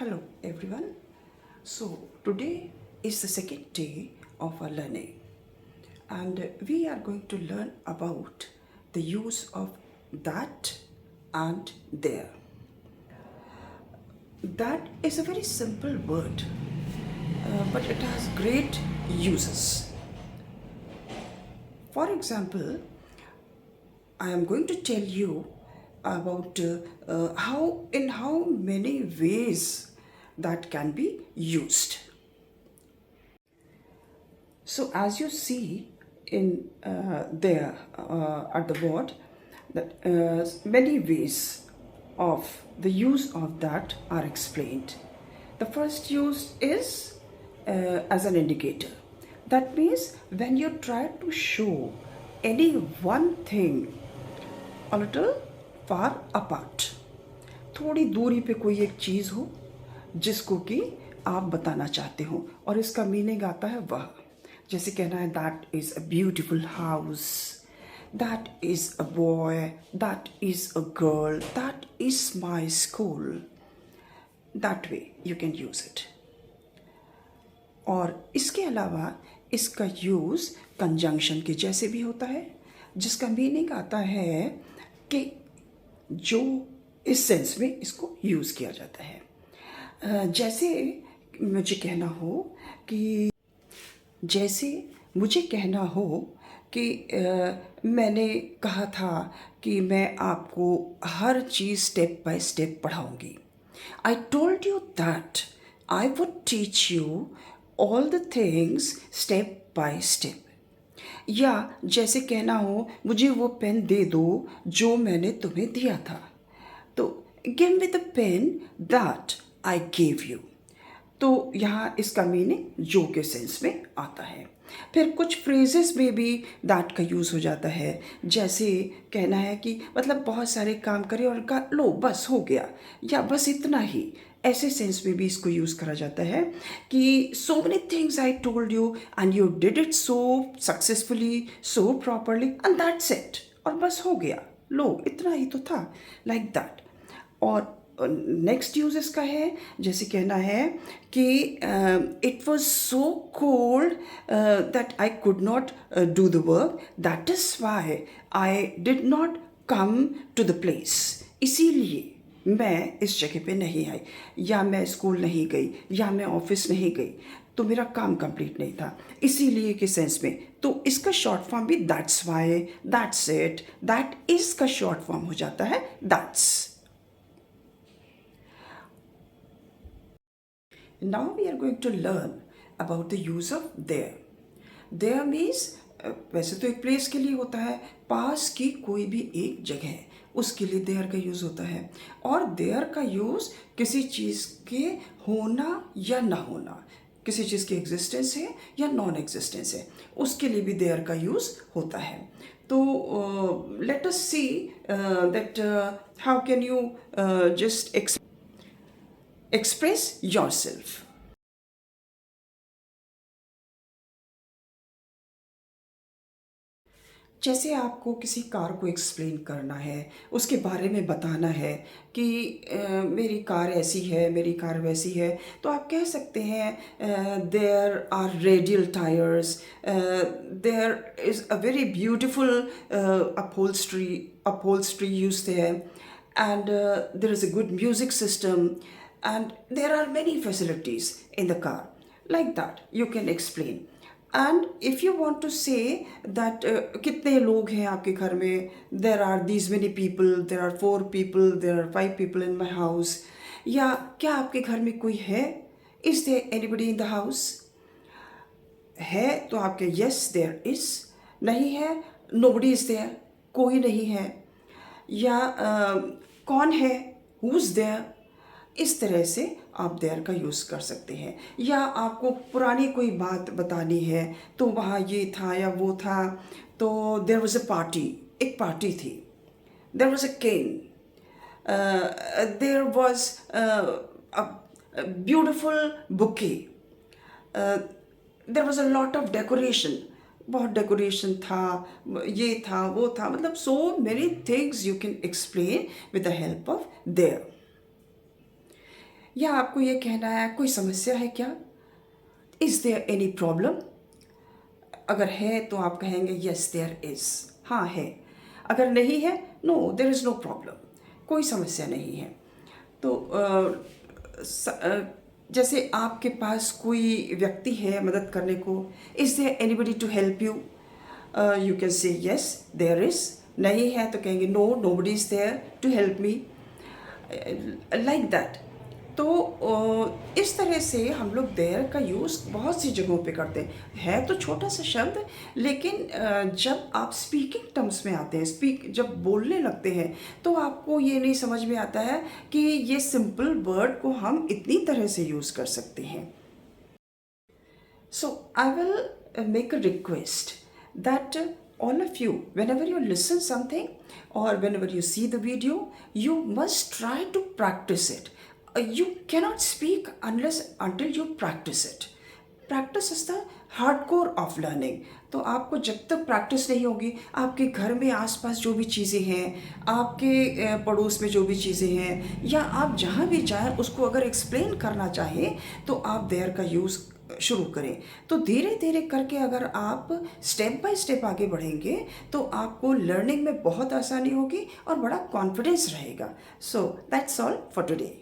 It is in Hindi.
Hello everyone. So today is the second day of our learning and we are going to learn about the use of that and there. That is a very simple word but it has great uses. For example, I am going to tell you about how many ways that can be used. So as you see in there at the board, that many ways of the use of that are explained. The first use is as an indicator. That means when you try to show any one thing a little far apart, थोड़ी दूरी पे कोई एक चीज़ हो जिसको कि आप बताना चाहते हो और इसका मीनिंग आता है वह, जैसे कहना है that is a beautiful house, that is a boy, that is a girl, that is my school. That way you can use it. और इसके अलावा इसका यूज़ कंजंक्शन के जैसे भी होता है, जिसका मीनिंग आता है कि जो इस सेंस में इसको यूज़ किया जाता है. जैसे मुझे कहना हो कि मैंने कहा था कि मैं आपको हर चीज़ स्टेप बाय स्टेप पढ़ाऊंगी. I told you that I would teach you all the things step by step. या जैसे कहना हो मुझे वो पेन दे दो जो मैंने तुम्हें दिया था, तो give me the pen that I gave you. तो यहाँ इसका मीनिंग जो के सेंस में आता है. फिर कुछ फ्रेजेस में भी दैट का यूज़ हो जाता है. जैसे कहना है कि मतलब बहुत सारे काम करे और कहा लो बस हो गया, या बस इतना ही. ऐसे सेंस में भी इसको यूज़ करा जाता है कि so many things I told you and you did it so successfully, so properly and that's it. और बस हो गया, लो इतना ही तो था, लाइक दैट. और नेक्स्ट यूज इसका है, जैसे कहना है कि it was so cold that I could not do the work, that is why I did not come to the place. इसीलिए मैं इस जगह पे नहीं आई, या मैं स्कूल नहीं गई, या मैं ऑफिस नहीं गई, तो मेरा काम कंप्लीट नहीं था, इसीलिए के सेंस में. तो इसका शॉर्ट फॉर्म भी that's why, that's it, that is का शॉर्ट फॉर्म हो जाता है that's. Now we are going to learn about the use of there. There means वैसे तो एक प्लेस के लिए होता है, पास की कोई भी एक जगह उसके लिए देयर का यूज़ होता है. और देयर का यूज़ किसी चीज़ के होना या ना होना, किसी चीज़ की एग्जिस्टेंस है या नॉन एग्जिस्टेंस है, उसके लिए भी देयर का यूज़ होता है. तो let us see that how can you just express yourself. जैसे आपको किसी कार को एक्सप्लेन करना है, उसके बारे में बताना है कि मेरी कार ऐसी है, मेरी कार वैसी है, तो आप कह सकते हैं there are radial tyres, there is a very beautiful upholstery used there, and there is a good music system, and there are many facilities in the car. Like that you can explain. And if you want to say that कितने लोग हैं आपके घर में, there are these many people, there are 4 people, there are 5 people in my house, या क्या आपके घर में कोई है, is there anybody in the house. है तो आपके yes there is, नहीं है nobody is there, कोई नहीं है. या कौन है, who's there. इस तरह से आप देयर का यूज़ कर सकते हैं. या आपको पुरानी कोई बात बतानी है, तो वहाँ ये था या वो था, तो देयर वॉज अ पार्टी, एक पार्टी थी, there was a king, there was a beautiful bouquet, there was a lot of decoration, बहुत डेकोरेशन था, ये था वो था. मतलब so many things you can explain with the help of there. या आपको ये कहना है कोई समस्या है क्या? Is there any problem? अगर है तो आप कहेंगे यस देयर इज़, हाँ है। अगर नहीं है, no there is no problem, कोई समस्या नहीं है। तो जैसे आपके पास कोई व्यक्ति है मदद करने को, is there anybody to help you? You can say yes there is. नहीं है तो कहेंगे no nobody is there to help me, like that. तो इस तरह से हम लोग देयर का यूज़ बहुत सी जगहों पे करते हैं। है तो छोटा सा शब्द, लेकिन जब आप स्पीकिंग टर्म्स में आते हैं, जब बोलने लगते हैं, तो आपको ये नहीं समझ में आता है कि ये सिंपल वर्ड को हम इतनी तरह से यूज़ कर सकते हैं। So I will make a request that all of you, whenever you listen something or whenever you see the video, you must try to practice it. You cannot speak unless until you practice it. Practice is the hardcore of learning. तो आपको जब तक प्रैक्टिस नहीं होगी, आपके घर में आसपास जो भी चीज़ें हैं, आपके पड़ोस में जो भी चीज़ें हैं, या आप जहाँ भी जाएं उसको अगर एक्सप्लेन करना चाहें तो आप देयर का यूज़ शुरू करें। तो धीरे धीरे करके अगर आप स्टेप बाय स्टेप आगे बढ़ेंगे तो आपको लर्निंग में बहुत आसानी होगी और बड़ा कॉन्फिडेंस रहेगा। So that's all for today.